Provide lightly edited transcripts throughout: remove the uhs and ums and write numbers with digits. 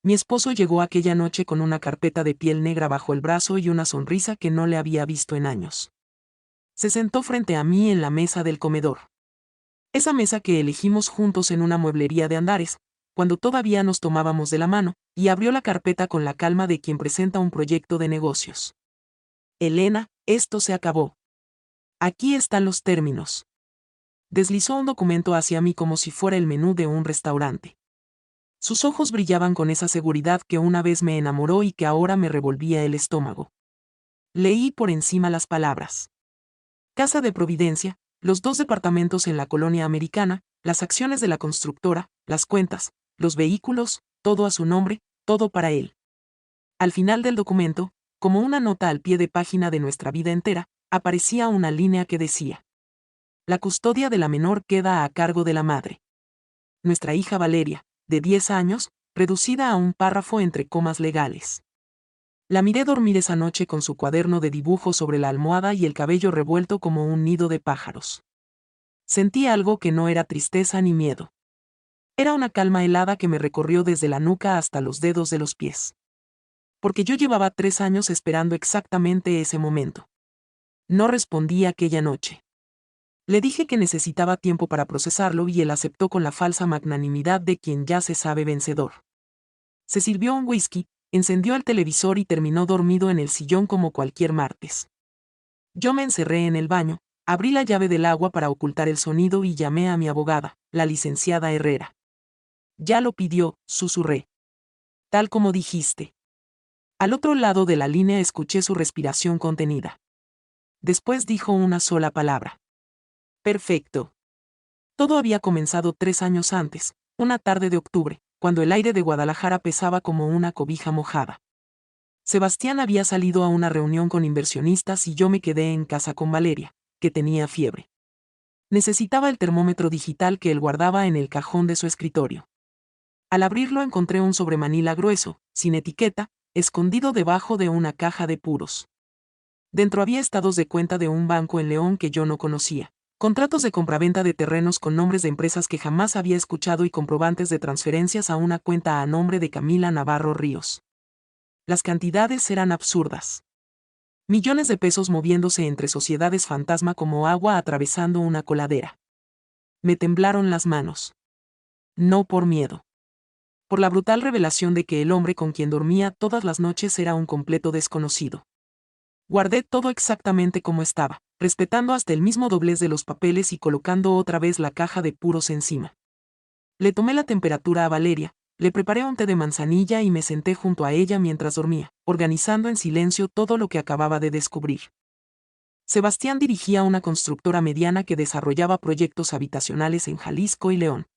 Mi esposo llegó aquella noche con una carpeta de piel negra bajo el brazo y una sonrisa que no le había visto en años. Se sentó frente a mí en la mesa del comedor. Esa mesa que elegimos juntos en una mueblería de Andares, cuando todavía nos tomábamos de la mano, y abrió la carpeta con la calma de quien presenta un proyecto de negocios. Elena, esto se acabó. Aquí están los términos. Deslizó un documento hacia mí como si fuera el menú de un restaurante. Sus ojos brillaban con esa seguridad que una vez me enamoró y que ahora me revolvía el estómago. Leí por encima las palabras. Casa de Providencia, los 2 departamentos en la colonia americana, las acciones de la constructora, las cuentas, los vehículos, todo a su nombre, todo para él. Al final del documento, como una nota al pie de página de nuestra vida entera, aparecía una línea que decía: la custodia de la menor queda a cargo de la madre. Nuestra hija Valeria, de 10 años, reducida a un párrafo entre comas legales. La miré dormir esa noche con su cuaderno de dibujo sobre la almohada y el cabello revuelto como un nido de pájaros. Sentí algo que no era tristeza ni miedo. Era una calma helada que me recorrió desde la nuca hasta los dedos de los pies. Porque yo llevaba 3 años esperando exactamente ese momento. No respondí aquella noche. Le dije que necesitaba tiempo para procesarlo y él aceptó con la falsa magnanimidad de quien ya se sabe vencedor. Se sirvió un whisky, encendió el televisor y terminó dormido en el sillón como cualquier martes. Yo me encerré en el baño, abrí la llave del agua para ocultar el sonido y llamé a mi abogada, la licenciada Herrera. Ya lo pidió, susurré. Tal como dijiste. Al otro lado de la línea escuché su respiración contenida. Después dijo una sola palabra. Perfecto. Todo había comenzado 3 años antes, una tarde de octubre, cuando el aire de Guadalajara pesaba como una cobija mojada. Sebastián había salido a una reunión con inversionistas y yo me quedé en casa con Valeria, que tenía fiebre. Necesitaba el termómetro digital que él guardaba en el cajón de su escritorio. Al abrirlo encontré un sobremanila grueso, sin etiqueta, escondido debajo de una caja de puros. Dentro había estados de cuenta de un banco en León que yo no conocía, contratos de compraventa de terrenos con nombres de empresas que jamás había escuchado y comprobantes de transferencias a una cuenta a nombre de Camila Navarro Ríos. Las cantidades eran absurdas. Millones de pesos moviéndose entre sociedades fantasma como agua atravesando una coladera. Me temblaron las manos. No por miedo. Por la brutal revelación de que el hombre con quien dormía todas las noches era un completo desconocido. Guardé todo exactamente como estaba, respetando hasta el mismo doblez de los papeles y colocando otra vez la caja de puros encima. Le tomé la temperatura a Valeria, le preparé un té de manzanilla y me senté junto a ella mientras dormía, organizando en silencio todo lo que acababa de descubrir. Sebastián dirigía una constructora mediana que desarrollaba proyectos habitacionales en Jalisco y León.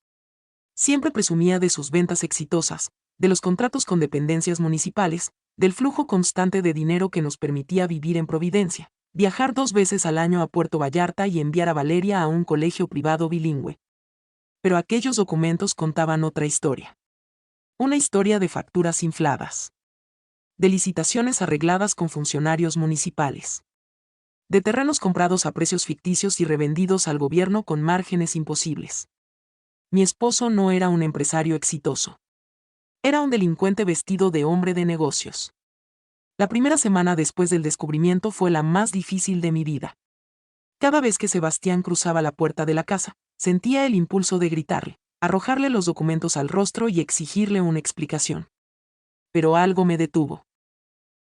Siempre presumía de sus ventas exitosas, de los contratos con dependencias municipales, del flujo constante de dinero que nos permitía vivir en Providencia, viajar 2 veces al año a Puerto Vallarta y enviar a Valeria a un colegio privado bilingüe. Pero aquellos documentos contaban otra historia. Una historia de facturas infladas. De licitaciones arregladas con funcionarios municipales. De terrenos comprados a precios ficticios y revendidos al gobierno con márgenes imposibles. Mi esposo no era un empresario exitoso. Era un delincuente vestido de hombre de negocios. La primera semana después del descubrimiento fue la más difícil de mi vida. Cada vez que Sebastián cruzaba la puerta de la casa, sentía el impulso de gritarle, arrojarle los documentos al rostro y exigirle una explicación. Pero algo me detuvo.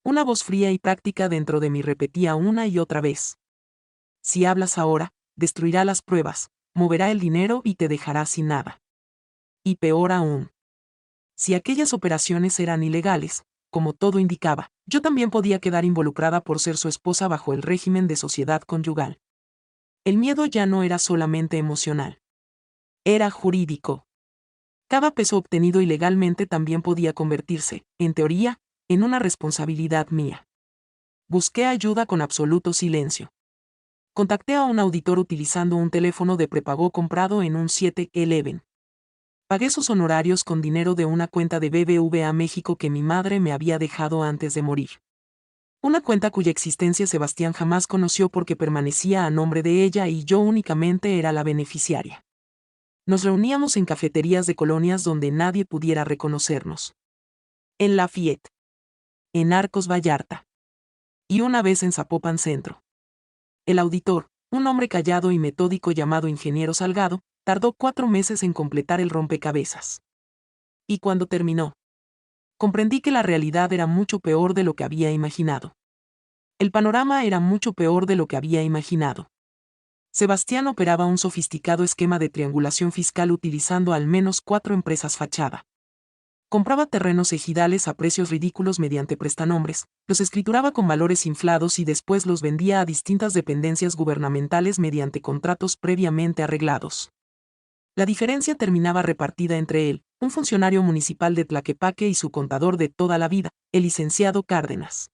Una voz fría y práctica dentro de mí repetía una y otra vez. Si hablas ahora, destruirá las pruebas, moverá el dinero y te dejará sin nada. Y peor aún. Si aquellas operaciones eran ilegales, como todo indicaba, yo también podía quedar involucrada por ser su esposa bajo el régimen de sociedad conyugal. El miedo ya no era solamente emocional. Era jurídico. Cada peso obtenido ilegalmente también podía convertirse, en teoría, en una responsabilidad mía. Busqué ayuda con absoluto silencio. Contacté a un auditor utilizando un teléfono de prepago comprado en un 7-Eleven. Pagué sus honorarios con dinero de una cuenta de BBVA México que mi madre me había dejado antes de morir. Una cuenta cuya existencia Sebastián jamás conoció porque permanecía a nombre de ella y yo únicamente era la beneficiaria. Nos reuníamos en cafeterías de colonias donde nadie pudiera reconocernos. en Lafayette, en Arcos Vallarta, y una vez en Zapopan Centro. El auditor, un hombre callado y metódico llamado Ingeniero Salgado, tardó 4 meses en completar el rompecabezas. Y cuando terminó, comprendí que la realidad era mucho peor de lo que había imaginado. El panorama era mucho peor de lo que había imaginado. Sebastián operaba un sofisticado esquema de triangulación fiscal utilizando al menos 4 empresas fachada. Compraba terrenos ejidales a precios ridículos mediante prestanombres, los escrituraba con valores inflados y después los vendía a distintas dependencias gubernamentales mediante contratos previamente arreglados. La diferencia terminaba repartida entre él, un funcionario municipal de Tlaquepaque y su contador de toda la vida, el licenciado Cárdenas.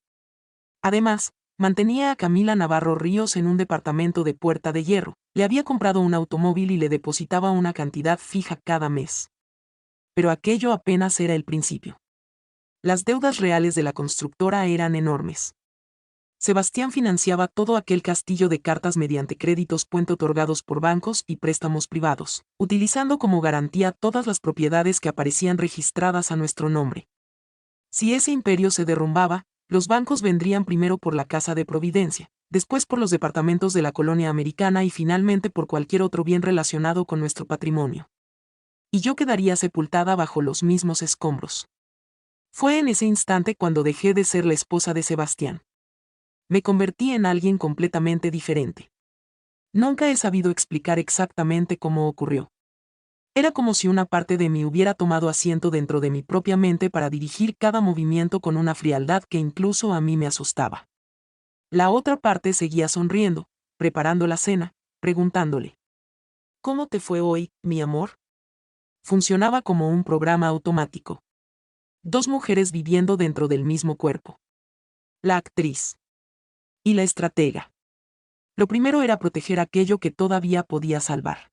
Además, mantenía a Camila Navarro Ríos en un departamento de Puerta de Hierro, le había comprado un automóvil y le depositaba una cantidad fija cada mes. Pero aquello apenas era el principio. Las deudas reales de la constructora eran enormes. Sebastián financiaba todo aquel castillo de cartas mediante créditos puente otorgados por bancos y préstamos privados, utilizando como garantía todas las propiedades que aparecían registradas a nuestro nombre. Si ese imperio se derrumbaba, los bancos vendrían primero por la Casa de Providencia, después por los departamentos de la colonia americana y finalmente por cualquier otro bien relacionado con nuestro patrimonio. Y yo quedaría sepultada bajo los mismos escombros. Fue en ese instante cuando dejé de ser la esposa de Sebastián. Me convertí en alguien completamente diferente. Nunca he sabido explicar exactamente cómo ocurrió. Era como si una parte de mí hubiera tomado asiento dentro de mi propia mente para dirigir cada movimiento con una frialdad que incluso a mí me asustaba. La otra parte seguía sonriendo, preparando la cena, preguntándole: ¿cómo te fue hoy, mi amor? Funcionaba como un programa automático. 2 mujeres viviendo dentro del mismo cuerpo. La actriz y la estratega. Lo primero era proteger aquello que todavía podía salvar.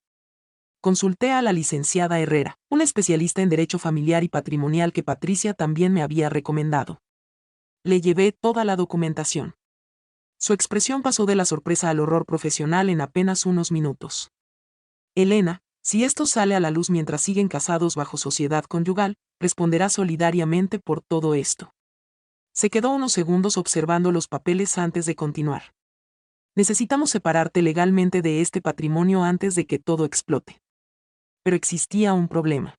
Consulté a la licenciada Herrera, una especialista en derecho familiar y patrimonial que Patricia también me había recomendado. Le llevé toda la documentación. Su expresión pasó de la sorpresa al horror profesional en apenas unos minutos. Elena, si esto sale a la luz mientras siguen casados bajo sociedad conyugal, responderá solidariamente por todo esto. Se quedó unos segundos observando los papeles antes de continuar. Necesitamos separarte legalmente de este patrimonio antes de que todo explote. Pero existía un problema.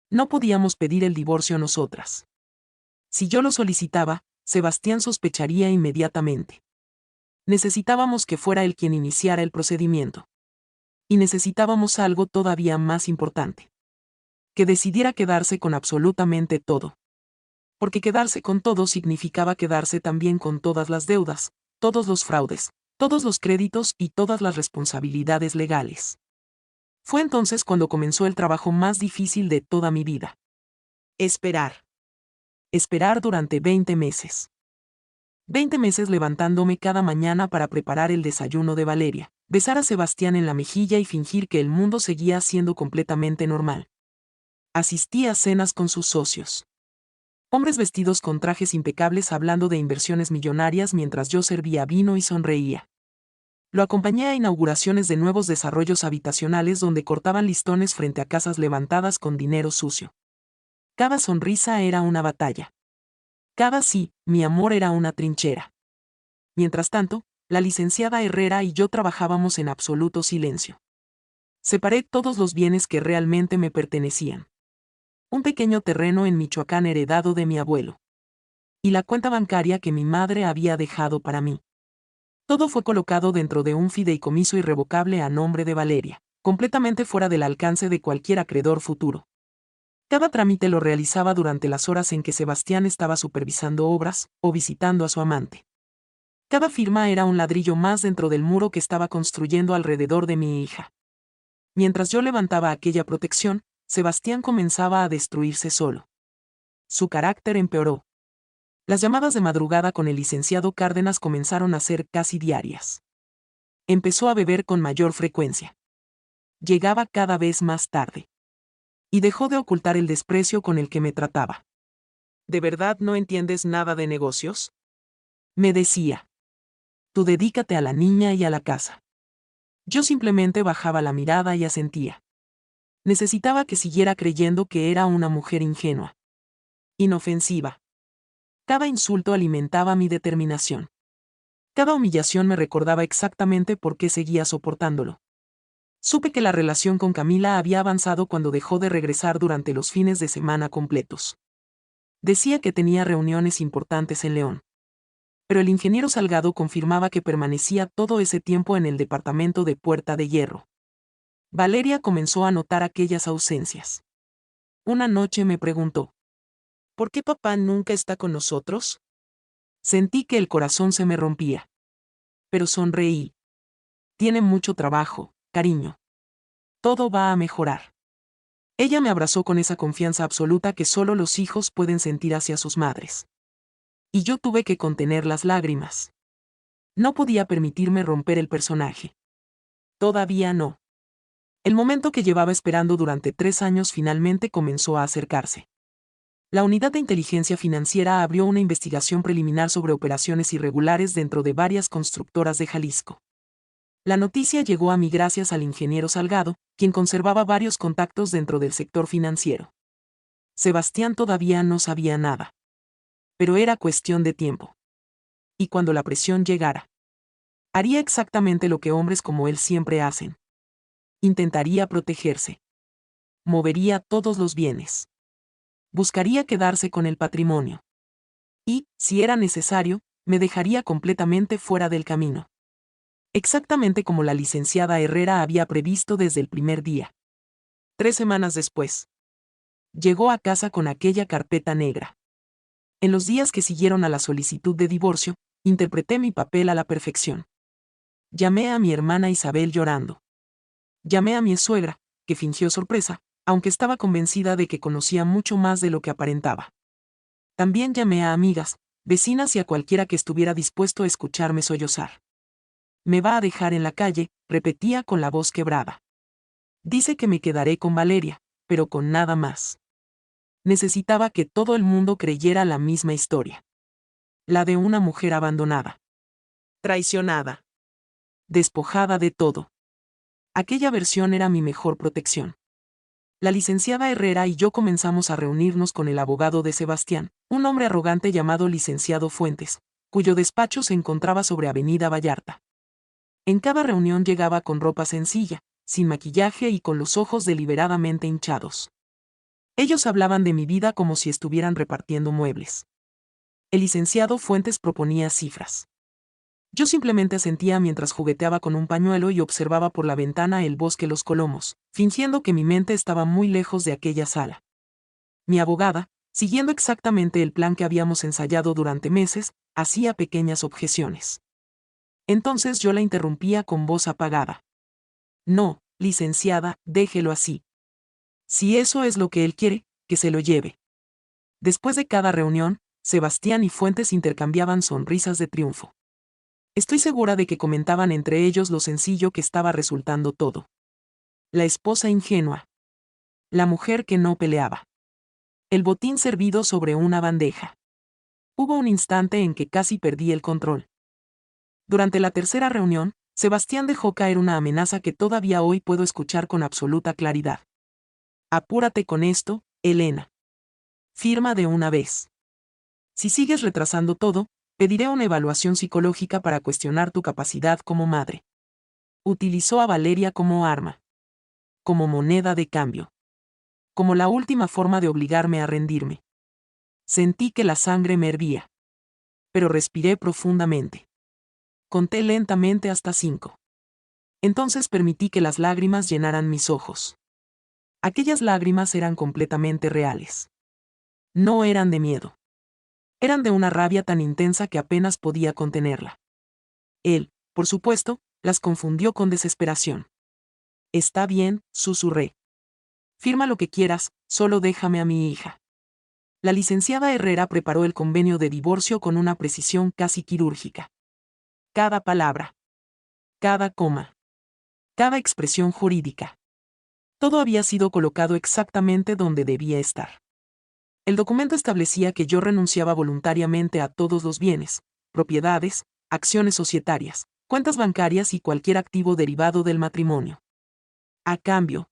No podíamos pedir el divorcio nosotras. Si yo lo solicitaba, Sebastián sospecharía inmediatamente. Necesitábamos que fuera él quien iniciara el procedimiento. Y necesitábamos algo todavía más importante. Que decidiera quedarse con absolutamente todo. Porque quedarse con todo significaba quedarse también con todas las deudas, todos los fraudes, todos los créditos y todas las responsabilidades legales. Fue entonces cuando comenzó el trabajo más difícil de toda mi vida. Esperar. Esperar durante 20 meses. 20 meses levantándome cada mañana para preparar el desayuno de Valeria, besar a Sebastián en la mejilla y fingir que el mundo seguía siendo completamente normal. Asistí a cenas con sus socios. Hombres vestidos con trajes impecables hablando de inversiones millonarias mientras yo servía vino y sonreía. Lo acompañé a inauguraciones de nuevos desarrollos habitacionales donde cortaban listones frente a casas levantadas con dinero sucio. Cada sonrisa era una batalla. Cada sí, mi amor era una trinchera. Mientras tanto, la licenciada Herrera y yo trabajábamos en absoluto silencio. Separé todos los bienes que realmente me pertenecían. Un pequeño terreno en Michoacán heredado de mi abuelo. Y la cuenta bancaria que mi madre había dejado para mí. Todo fue colocado dentro de un fideicomiso irrevocable a nombre de Valeria, completamente fuera del alcance de cualquier acreedor futuro. Cada trámite lo realizaba durante las horas en que Sebastián estaba supervisando obras o visitando a su amante. Cada firma era un ladrillo más dentro del muro que estaba construyendo alrededor de mi hija. Mientras yo levantaba aquella protección, Sebastián comenzaba a destruirse solo. Su carácter empeoró. Las llamadas de madrugada con el licenciado Cárdenas comenzaron a ser casi diarias. Empezó a beber con mayor frecuencia. Llegaba cada vez más tarde. Y dejó de ocultar el desprecio con el que me trataba. ¿De verdad no entiendes nada de negocios?, me decía. Tú dedícate a la niña y a la casa. Yo simplemente bajaba la mirada y asentía. Necesitaba que siguiera creyendo que era una mujer ingenua. inofensiva. Cada insulto alimentaba mi determinación. Cada humillación me recordaba exactamente por qué seguía soportándolo. Supe que la relación con Camila había avanzado cuando dejó de regresar durante los fines de semana completos. Decía que tenía reuniones importantes en León. Pero el ingeniero Salgado confirmaba que permanecía todo ese tiempo en el departamento de Puerta de Hierro. Valeria comenzó a notar aquellas ausencias. Una noche me preguntó: ¿por qué papá nunca está con nosotros? Sentí que el corazón se me rompía. Pero sonreí. Tiene mucho trabajo, cariño. Todo va a mejorar. Ella me abrazó con esa confianza absoluta que solo los hijos pueden sentir hacia sus madres. Y yo tuve que contener las lágrimas. No podía permitirme romper el personaje. Todavía no. El momento que llevaba esperando durante 3 años finalmente comenzó a acercarse. La Unidad de Inteligencia Financiera abrió una investigación preliminar sobre operaciones irregulares dentro de varias constructoras de Jalisco. La noticia llegó a mí gracias al ingeniero Salgado, quien conservaba varios contactos dentro del sector financiero. Sebastián todavía no sabía nada. Pero era cuestión de tiempo. Y cuando la presión llegara, haría exactamente lo que hombres como él siempre hacen. Intentaría protegerse. Movería todos los bienes. Buscaría quedarse con el patrimonio. Y, si era necesario, me dejaría completamente fuera del camino. Exactamente como la licenciada Herrera había previsto desde el primer día. 3 semanas después, llegó a casa con aquella carpeta negra. En los días que siguieron a la solicitud de divorcio, interpreté mi papel a la perfección. Llamé a mi hermana Isabel llorando. Llamé a mi suegra, que fingió sorpresa, aunque estaba convencida de que conocía mucho más de lo que aparentaba. También llamé a amigas, vecinas y a cualquiera que estuviera dispuesto a escucharme sollozar. Me va a dejar en la calle, repetía con la voz quebrada. Dice que me quedaré con Valeria, pero con nada más. Necesitaba que todo el mundo creyera la misma historia. La de una mujer abandonada. Traicionada. Despojada de todo. Aquella versión era mi mejor protección. La licenciada Herrera y yo comenzamos a reunirnos con el abogado de Sebastián, un hombre arrogante llamado licenciado Fuentes, cuyo despacho se encontraba sobre Avenida Vallarta. En cada reunión llegaba con ropa sencilla, sin maquillaje y con los ojos deliberadamente hinchados. Ellos hablaban de mi vida como si estuvieran repartiendo muebles. El licenciado Fuentes proponía cifras. Yo simplemente asentía mientras jugueteaba con un pañuelo y observaba por la ventana el bosque Los Colomos, fingiendo que mi mente estaba muy lejos de aquella sala. Mi abogada, siguiendo exactamente el plan que habíamos ensayado durante meses, hacía pequeñas objeciones. Entonces yo la interrumpía con voz apagada. No, licenciada, déjelo así. Si eso es lo que él quiere, que se lo lleve. Después de cada reunión, Sebastián y Fuentes intercambiaban sonrisas de triunfo. Estoy segura de que comentaban entre ellos lo sencillo que estaba resultando todo. La esposa ingenua. La mujer que no peleaba. El botín servido sobre una bandeja. Hubo un instante en que casi perdí el control. Durante la tercera reunión, Sebastián dejó caer una amenaza que todavía hoy puedo escuchar con absoluta claridad. Apúrate con esto, Elena. Firma de una vez. Si sigues retrasando todo, pediré una evaluación psicológica para cuestionar tu capacidad como madre. Utilizó a Valeria como arma. Como moneda de cambio. Como la última forma de obligarme a rendirme. Sentí que la sangre me hervía. Pero respiré profundamente. Conté lentamente hasta 5. Entonces permití que las lágrimas llenaran mis ojos. Aquellas lágrimas eran completamente reales. No eran de miedo. Eran de una rabia tan intensa que apenas podía contenerla. Él, por supuesto, las confundió con desesperación. Está bien, susurré. Firma lo que quieras, solo déjame a mi hija. La licenciada Herrera preparó el convenio de divorcio con una precisión casi quirúrgica. Cada palabra. Cada coma. Cada expresión jurídica. Todo había sido colocado exactamente donde debía estar. El documento establecía que yo renunciaba voluntariamente a todos los bienes, propiedades, acciones societarias, cuentas bancarias y cualquier activo derivado del matrimonio. A cambio,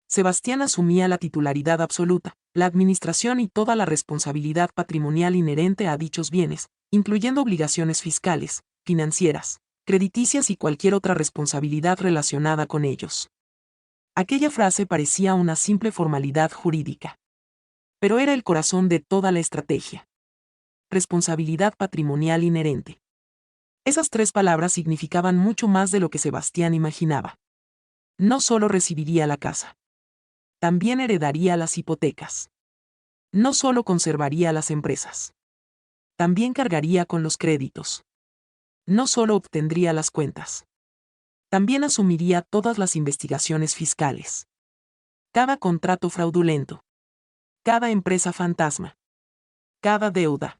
Sebastián asumía la titularidad absoluta, la administración y toda la responsabilidad patrimonial inherente a dichos bienes, incluyendo obligaciones fiscales, financieras, crediticias y cualquier otra responsabilidad relacionada con ellos. Aquella frase parecía una simple formalidad jurídica. Pero era el corazón de toda la estrategia. Responsabilidad patrimonial inherente. Esas 3 palabras significaban mucho más de lo que Sebastián imaginaba. No solo recibiría la casa. También heredaría las hipotecas. No solo conservaría las empresas. También cargaría con los créditos. No solo obtendría las cuentas. También asumiría todas las investigaciones fiscales. Cada contrato fraudulento. Cada empresa fantasma. Cada deuda.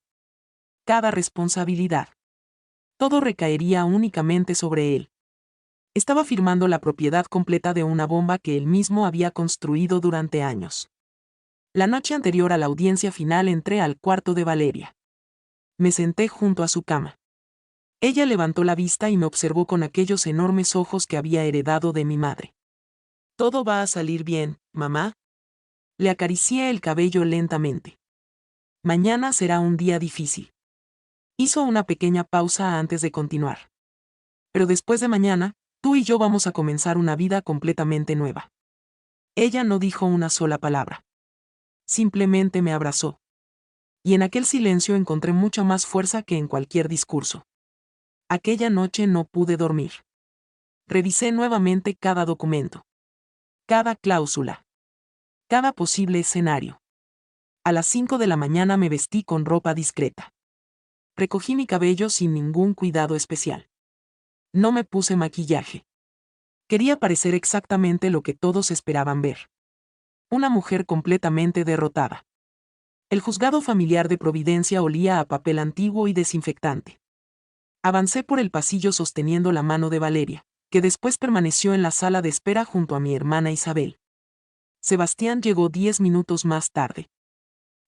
Cada responsabilidad. Todo recaería únicamente sobre él. Estaba firmando la propiedad completa de una bomba que él mismo había construido durante años. La noche anterior a la audiencia final entré al cuarto de Valeria. Me senté junto a su cama. Ella levantó la vista y me observó con aquellos enormes ojos que había heredado de mi madre. «Todo va a salir bien, mamá». Le acaricié el cabello lentamente. «Mañana será un día difícil». Hizo una pequeña pausa antes de continuar. «Pero después de mañana, tú y yo vamos a comenzar una vida completamente nueva». Ella no dijo una sola palabra. Simplemente me abrazó. Y en aquel silencio encontré mucha más fuerza que en cualquier discurso. Aquella noche no pude dormir. Revisé nuevamente cada documento. Cada cláusula. Cada posible escenario. A las 5 de la mañana me vestí con ropa discreta. Recogí mi cabello sin ningún cuidado especial. No me puse maquillaje. Quería parecer exactamente lo que todos esperaban ver. Una mujer completamente derrotada. El juzgado familiar de Providencia olía a papel antiguo y desinfectante. Avancé por el pasillo sosteniendo la mano de Valeria, que después permaneció en la sala de espera junto a mi hermana Isabel. Sebastián llegó 10 minutos más tarde.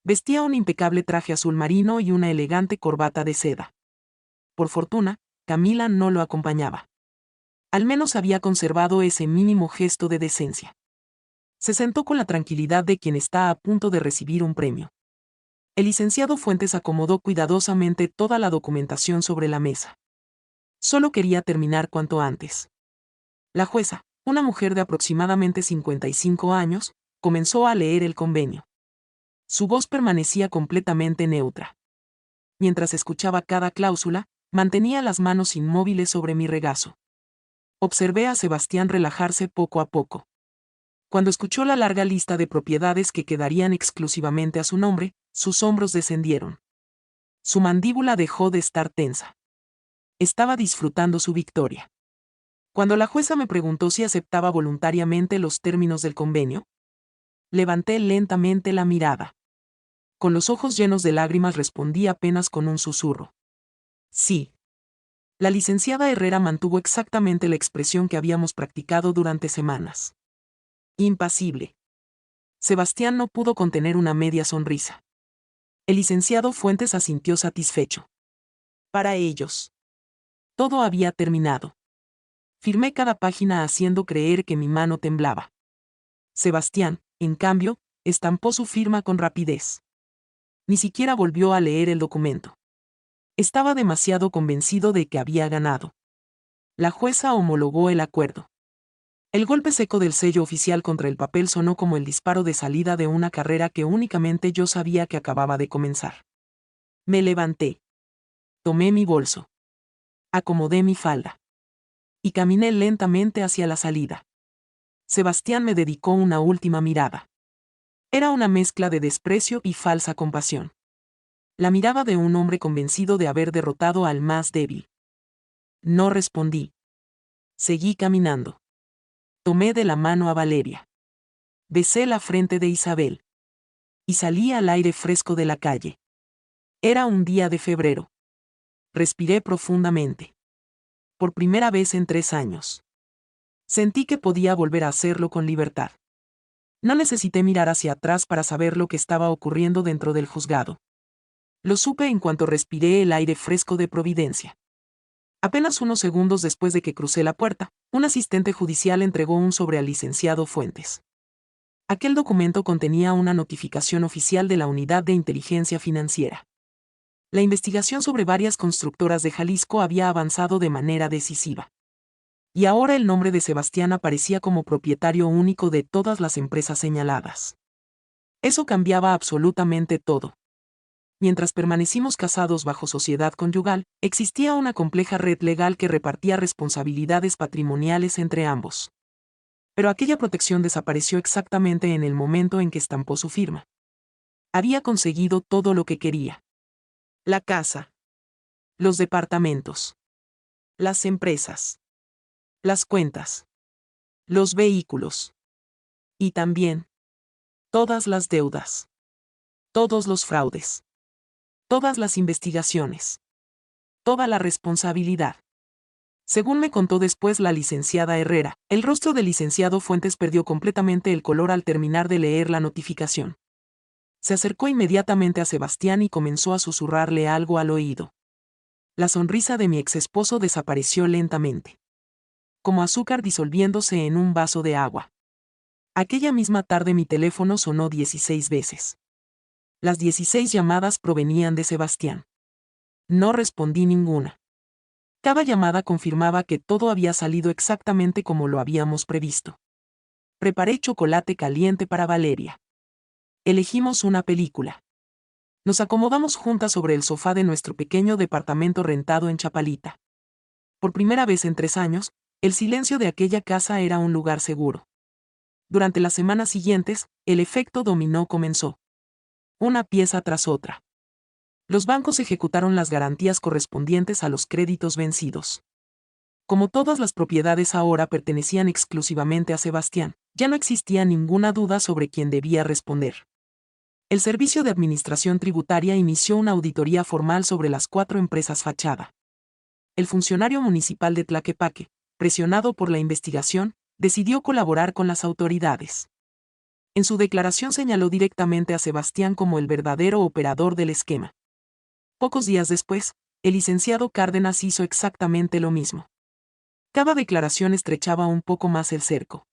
Vestía un impecable traje azul marino y una elegante corbata de seda. Por fortuna, Camila no lo acompañaba. Al menos había conservado ese mínimo gesto de decencia. Se sentó con la tranquilidad de quien está a punto de recibir un premio. El licenciado Fuentes acomodó cuidadosamente toda la documentación sobre la mesa. Solo quería terminar cuanto antes. La jueza, una mujer de aproximadamente 55 años, comenzó a leer el convenio. Su voz permanecía completamente neutra. Mientras escuchaba cada cláusula, mantenía las manos inmóviles sobre mi regazo. Observé a Sebastián relajarse poco a poco. Cuando escuchó la larga lista de propiedades que quedarían exclusivamente a su nombre, sus hombros descendieron. Su mandíbula dejó de estar tensa. Estaba disfrutando su victoria. Cuando la jueza me preguntó si aceptaba voluntariamente los términos del convenio, levanté lentamente la mirada. Con los ojos llenos de lágrimas respondí apenas con un susurro. Sí. La licenciada Herrera mantuvo exactamente la expresión que habíamos practicado durante semanas. Impasible. Sebastián no pudo contener una media sonrisa. El licenciado Fuentes asintió satisfecho. Para ellos. Todo había terminado. Firmé cada página haciendo creer que mi mano temblaba. Sebastián, en cambio, estampó su firma con rapidez. Ni siquiera volvió a leer el documento. Estaba demasiado convencido de que había ganado. La jueza homologó el acuerdo. El golpe seco del sello oficial contra el papel sonó como el disparo de salida de una carrera que únicamente yo sabía que acababa de comenzar. Me levanté. Tomé mi bolso. Acomodé mi falda. Y caminé lentamente hacia la salida. Sebastián me dedicó una última mirada. Era una mezcla de desprecio y falsa compasión. La mirada de un hombre convencido de haber derrotado al más débil. No respondí. Seguí caminando. Tomé de la mano a Valeria. Besé la frente de Isabel. Y salí al aire fresco de la calle. Era un día de febrero. Respiré profundamente. Por primera vez en 3 años. Sentí que podía volver a hacerlo con libertad. No necesité mirar hacia atrás para saber lo que estaba ocurriendo dentro del juzgado. Lo supe en cuanto respiré el aire fresco de Providencia. Apenas unos segundos después de que crucé la puerta, un asistente judicial entregó un sobre al licenciado Fuentes. Aquel documento contenía una notificación oficial de la Unidad de Inteligencia Financiera. La investigación sobre varias constructoras de Jalisco había avanzado de manera decisiva. Y ahora el nombre de Sebastián aparecía como propietario único de todas las empresas señaladas. Eso cambiaba absolutamente todo. Mientras permanecimos casados bajo sociedad conyugal, existía una compleja red legal que repartía responsabilidades patrimoniales entre ambos. Pero aquella protección desapareció exactamente en el momento en que estampó su firma. Había conseguido todo lo que quería. La casa. Los departamentos. Las empresas. Las cuentas. Los vehículos. Y también todas las deudas. Todos los fraudes. Todas las investigaciones. Toda la responsabilidad. Según me contó después la licenciada Herrera, el rostro del licenciado Fuentes perdió completamente el color al terminar de leer la notificación. Se acercó inmediatamente a Sebastián y comenzó a susurrarle algo al oído. La sonrisa de mi exesposo desapareció lentamente, como azúcar disolviéndose en un vaso de agua. Aquella misma tarde mi teléfono sonó 16 veces. Las 16 llamadas provenían de Sebastián. No respondí ninguna. Cada llamada confirmaba que todo había salido exactamente como lo habíamos previsto. Preparé chocolate caliente para Valeria. Elegimos una película. Nos acomodamos juntas sobre el sofá de nuestro pequeño departamento rentado en Chapalita. Por primera vez en 3 años, el silencio de aquella casa era un lugar seguro. Durante las semanas siguientes, el efecto dominó comenzó. Una pieza tras otra. Los bancos ejecutaron las garantías correspondientes a los créditos vencidos. Como todas las propiedades ahora pertenecían exclusivamente a Sebastián, ya no existía ninguna duda sobre quién debía responder. El Servicio de Administración Tributaria inició una auditoría formal sobre las 4 empresas fachada. El funcionario municipal de Tlaquepaque, presionado por la investigación, decidió colaborar con las autoridades. En su declaración señaló directamente a Sebastián como el verdadero operador del esquema. Pocos días después, el licenciado Cárdenas hizo exactamente lo mismo. Cada declaración estrechaba un poco más el cerco.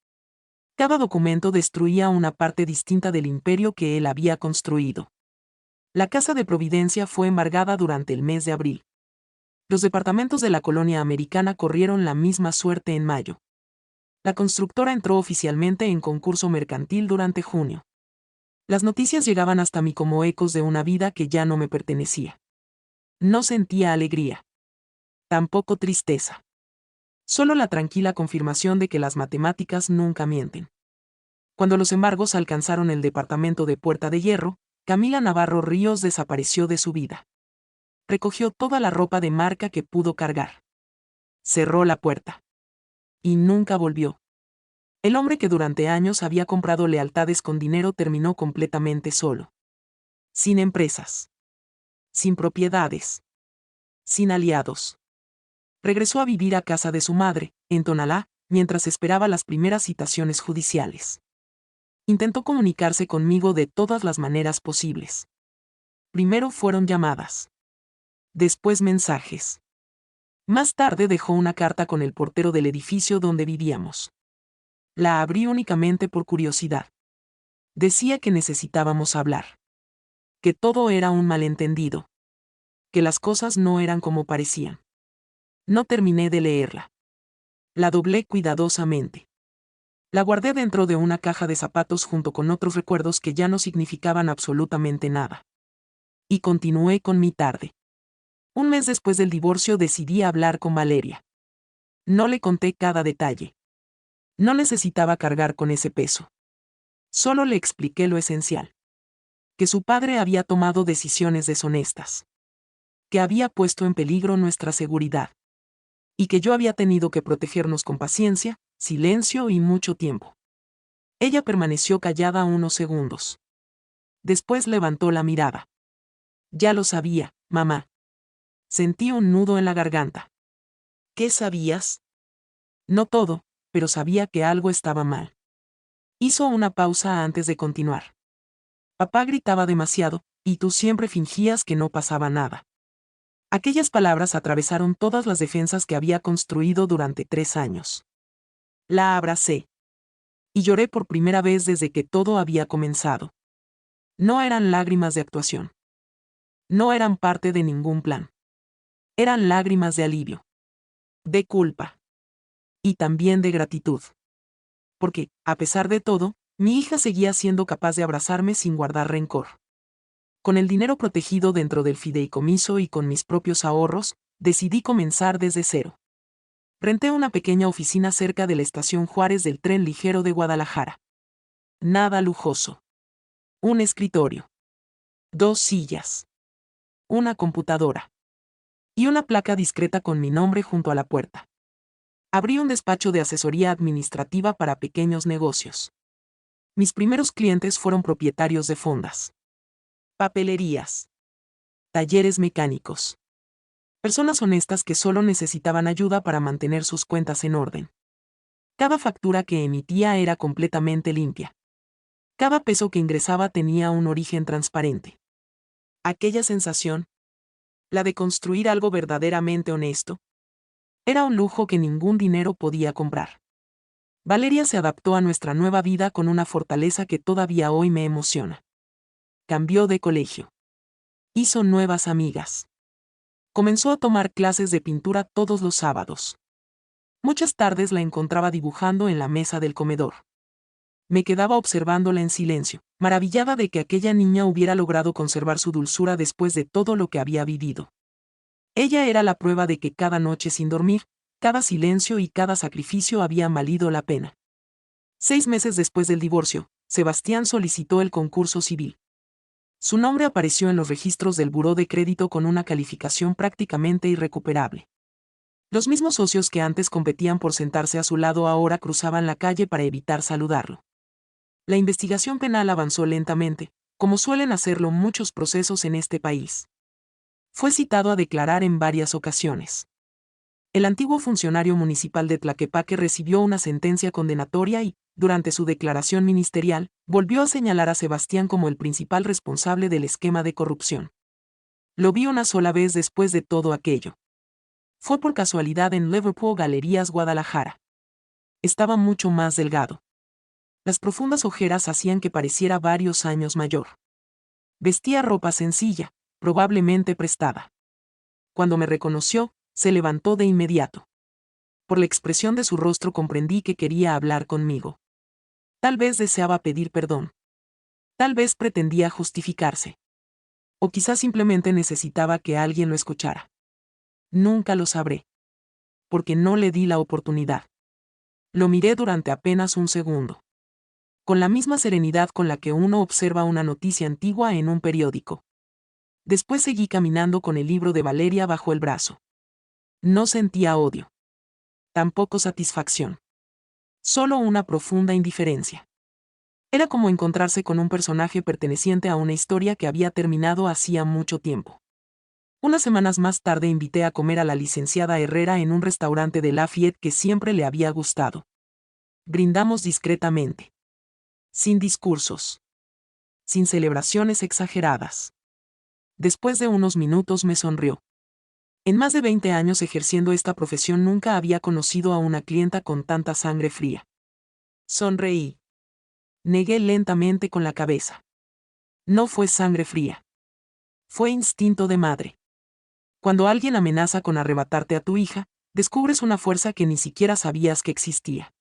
Cada documento destruía una parte distinta del imperio que él había construido. La Casa de Providencia fue embargada durante el mes de abril. Los departamentos de la colonia americana corrieron la misma suerte en mayo. La constructora entró oficialmente en concurso mercantil durante junio. Las noticias llegaban hasta mí como ecos de una vida que ya no me pertenecía. No sentía alegría. Tampoco tristeza. Solo la tranquila confirmación de que las matemáticas nunca mienten. Cuando los embargos alcanzaron el departamento de Puerta de Hierro, Camila Navarro Ríos desapareció de su vida. Recogió toda la ropa de marca que pudo cargar. Cerró la puerta. Y nunca volvió. El hombre que durante años había comprado lealtades con dinero terminó completamente solo. Sin empresas. Sin propiedades. Sin aliados. Regresó a vivir a casa de su madre, en Tonalá, mientras esperaba las primeras citaciones judiciales. Intentó comunicarse conmigo de todas las maneras posibles. Primero fueron llamadas. Después mensajes. Más tarde dejó una carta con el portero del edificio donde vivíamos. La abrí únicamente por curiosidad. Decía que necesitábamos hablar. Que todo era un malentendido. Que las cosas no eran como parecían. No terminé de leerla. La doblé cuidadosamente. La guardé dentro de una caja de zapatos junto con otros recuerdos que ya no significaban absolutamente nada. Y continué con mi tarde. Un mes después del divorcio decidí hablar con Valeria. No le conté cada detalle. No necesitaba cargar con ese peso. Solo le expliqué lo esencial. Que su padre había tomado decisiones deshonestas. Que había puesto en peligro nuestra seguridad. Y que yo había tenido que protegernos con paciencia, silencio y mucho tiempo. Ella permaneció callada unos segundos. Después levantó la mirada. Ya lo sabía, mamá. Sentí un nudo en la garganta. ¿Qué sabías? No todo, pero sabía que algo estaba mal. Hizo una pausa antes de continuar. Papá gritaba demasiado, y tú siempre fingías que no pasaba nada. Aquellas palabras atravesaron todas las defensas que había construido durante 3 años. La abracé. Y lloré por primera vez desde que todo había comenzado. No eran lágrimas de actuación. No eran parte de ningún plan. Eran lágrimas de alivio. De culpa. Y también de gratitud. Porque, a pesar de todo, mi hija seguía siendo capaz de abrazarme sin guardar rencor. Con el dinero protegido dentro del fideicomiso y con mis propios ahorros, decidí comenzar desde cero. Renté una pequeña oficina cerca de la estación Juárez del tren ligero de Guadalajara. Nada lujoso. Un escritorio. 2 sillas. Una computadora. Y una placa discreta con mi nombre junto a la puerta. Abrí un despacho de asesoría administrativa para pequeños negocios. Mis primeros clientes fueron propietarios de fondas, papelerías, talleres mecánicos. Personas honestas que solo necesitaban ayuda para mantener sus cuentas en orden. Cada factura que emitía era completamente limpia. Cada peso que ingresaba tenía un origen transparente. Aquella sensación, la de construir algo verdaderamente honesto, era un lujo que ningún dinero podía comprar. Valeria se adaptó a nuestra nueva vida con una fortaleza que todavía hoy me emociona. Cambió de colegio. Hizo nuevas amigas. Comenzó a tomar clases de pintura todos los sábados. Muchas tardes la encontraba dibujando en la mesa del comedor. Me quedaba observándola en silencio, maravillada de que aquella niña hubiera logrado conservar su dulzura después de todo lo que había vivido. Ella era la prueba de que cada noche sin dormir, cada silencio y cada sacrificio habían valido la pena. 6 meses después del divorcio, Sebastián solicitó el concurso civil. Su nombre apareció en los registros del buró de crédito con una calificación prácticamente irrecuperable. Los mismos socios que antes competían por sentarse a su lado ahora cruzaban la calle para evitar saludarlo. La investigación penal avanzó lentamente, como suelen hacerlo muchos procesos en este país. Fue citado a declarar en varias ocasiones. El antiguo funcionario municipal de Tlaquepaque recibió una sentencia condenatoria y, durante su declaración ministerial, volvió a señalar a Sebastián como el principal responsable del esquema de corrupción. Lo vi una sola vez después de todo aquello. Fue por casualidad en Liverpool Galerías Guadalajara. Estaba mucho más delgado. Las profundas ojeras hacían que pareciera varios años mayor. Vestía ropa sencilla, probablemente prestada. Cuando me reconoció, se levantó de inmediato. Por la expresión de su rostro comprendí que quería hablar conmigo. Tal vez deseaba pedir perdón. Tal vez pretendía justificarse. O quizás simplemente necesitaba que alguien lo escuchara. Nunca lo sabré. Porque no le di la oportunidad. Lo miré durante apenas un segundo. Con la misma serenidad con la que uno observa una noticia antigua en un periódico. Después seguí caminando con el libro de Valeria bajo el brazo. No sentía odio. Tampoco satisfacción. Solo una profunda indiferencia. Era como encontrarse con un personaje perteneciente a una historia que había terminado hacía mucho tiempo. Unas semanas más tarde invité a comer a la licenciada Herrera en un restaurante de Lafayette que siempre le había gustado. Brindamos discretamente. Sin discursos. Sin celebraciones exageradas. Después de unos minutos me sonrió. En más de 20 años ejerciendo esta profesión nunca había conocido a una clienta con tanta sangre fría. Sonreí. Negué lentamente con la cabeza. No fue sangre fría. Fue instinto de madre. Cuando alguien amenaza con arrebatarte a tu hija, descubres una fuerza que ni siquiera sabías que existía.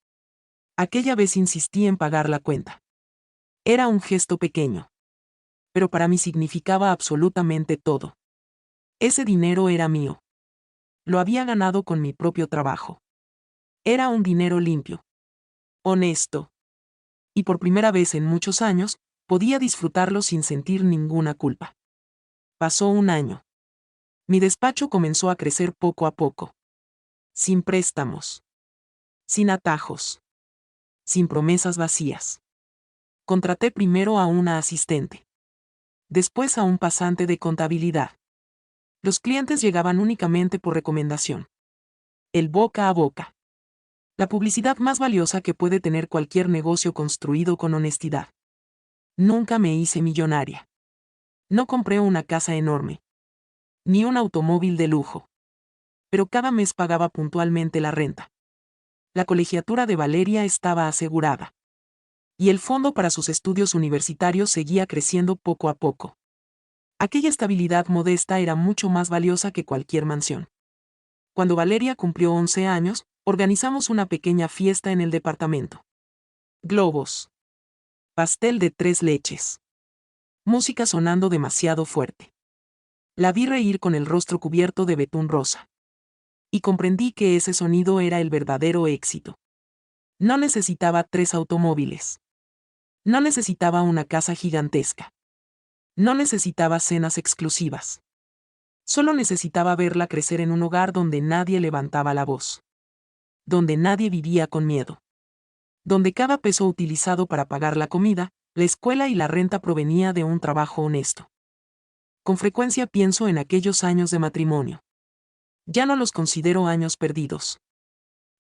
Aquella vez insistí en pagar la cuenta. Era un gesto pequeño. Pero para mí significaba absolutamente todo. Ese dinero era mío. Lo había ganado con mi propio trabajo. Era un dinero limpio. Honesto. Y por primera vez en muchos años, podía disfrutarlo sin sentir ninguna culpa. Pasó un año. Mi despacho comenzó a crecer poco a poco. Sin préstamos. Sin atajos. Sin promesas vacías. Contraté primero a una asistente. Después a un pasante de contabilidad. Los clientes llegaban únicamente por recomendación. El boca a boca. La publicidad más valiosa que puede tener cualquier negocio construido con honestidad. Nunca me hice millonaria. No compré una casa enorme. Ni un automóvil de lujo. Pero cada mes pagaba puntualmente la renta. La colegiatura de Valeria estaba asegurada. y el fondo para sus estudios universitarios seguía creciendo poco a poco. Aquella estabilidad modesta era mucho más valiosa que cualquier mansión. Cuando Valeria cumplió 11 años, organizamos una pequeña fiesta en el departamento. Globos. Pastel de 3 leches. Música sonando demasiado fuerte. La vi reír con el rostro cubierto de betún rosa. Y comprendí que ese sonido era el verdadero éxito. No necesitaba 3 automóviles. No necesitaba una casa gigantesca. No necesitaba cenas exclusivas. Solo necesitaba verla crecer en un hogar donde nadie levantaba la voz. Donde nadie vivía con miedo. Donde cada peso utilizado para pagar la comida, la escuela y la renta provenía de un trabajo honesto. Con frecuencia pienso en aquellos años de matrimonio. Ya no los considero años perdidos.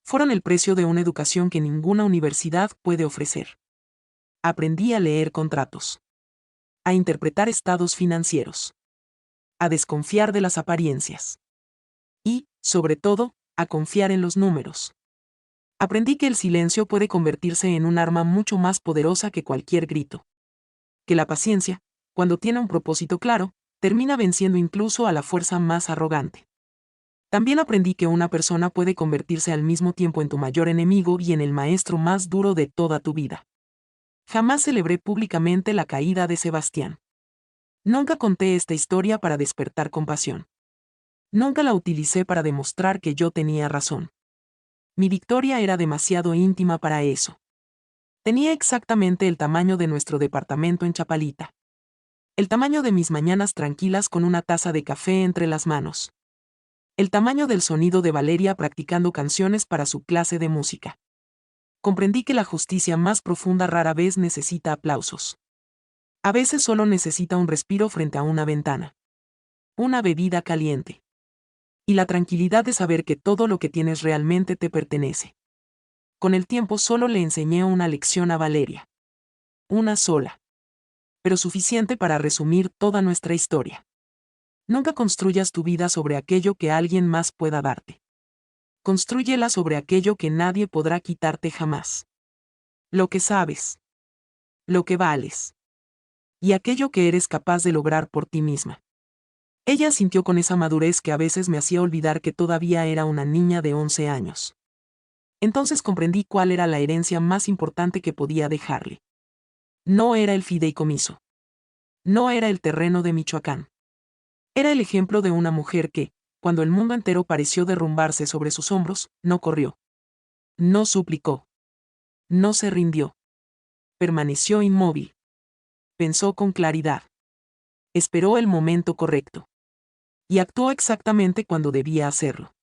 Fueron el precio de una educación que ninguna universidad puede ofrecer. Aprendí a leer contratos. A interpretar estados financieros. A desconfiar de las apariencias. Y, sobre todo, a confiar en los números. Aprendí que el silencio puede convertirse en un arma mucho más poderosa que cualquier grito. Que la paciencia, cuando tiene un propósito claro, termina venciendo incluso a la fuerza más arrogante. También aprendí que una persona puede convertirse al mismo tiempo en tu mayor enemigo y en el maestro más duro de toda tu vida. Jamás celebré públicamente la caída de Sebastián. Nunca conté esta historia para despertar compasión. Nunca la utilicé para demostrar que yo tenía razón. Mi victoria era demasiado íntima para eso. Tenía exactamente el tamaño de nuestro departamento en Chapalita. El tamaño de mis mañanas tranquilas con una taza de café entre las manos. El tamaño del sonido de Valeria practicando canciones para su clase de música. Comprendí que la justicia más profunda rara vez necesita aplausos. A veces solo necesita un respiro frente a una ventana. Una bebida caliente. Y la tranquilidad de saber que todo lo que tienes realmente te pertenece. Con el tiempo solo le enseñé una lección a Valeria. Una sola. Pero suficiente para resumir toda nuestra historia. Nunca construyas tu vida sobre aquello que alguien más pueda darte. Constrúyela sobre aquello que nadie podrá quitarte jamás. Lo que sabes. Lo que vales. Y aquello que eres capaz de lograr por ti misma. Ella sintió con esa madurez que a veces me hacía olvidar que todavía era una niña de 11 años. Entonces comprendí cuál era la herencia más importante que podía dejarle. No era el fideicomiso. No era el terreno de Michoacán. Era el ejemplo de una mujer que, cuando el mundo entero pareció derrumbarse sobre sus hombros, no corrió. No suplicó. No se rindió. Permaneció inmóvil. Pensó con claridad. Esperó el momento correcto. Y actuó exactamente cuando debía hacerlo.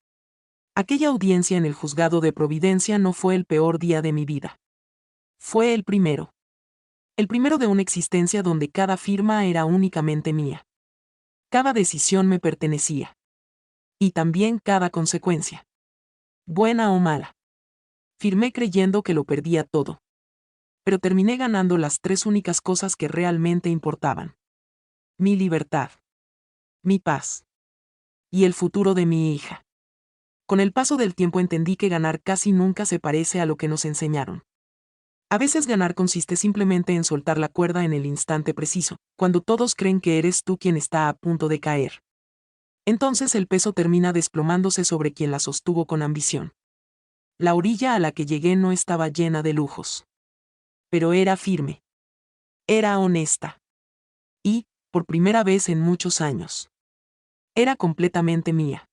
Aquella audiencia en el juzgado de Providencia no fue el peor día de mi vida. Fue el primero. El primero de una existencia donde cada firma era únicamente mía. Cada decisión me pertenecía. Y también cada consecuencia. Buena o mala. Firmé creyendo que lo perdía todo. Pero terminé ganando las 3 únicas cosas que realmente importaban. Mi libertad. Mi paz. Y el futuro de mi hija. Con el paso del tiempo entendí que ganar casi nunca se parece a lo que nos enseñaron. A veces ganar consiste simplemente en soltar la cuerda en el instante preciso, cuando todos creen que eres tú quien está a punto de caer. Entonces el peso termina desplomándose sobre quien la sostuvo con ambición. La orilla a la que llegué no estaba llena de lujos. Pero era firme. Era honesta. Y, por primera vez en muchos años, era completamente mía.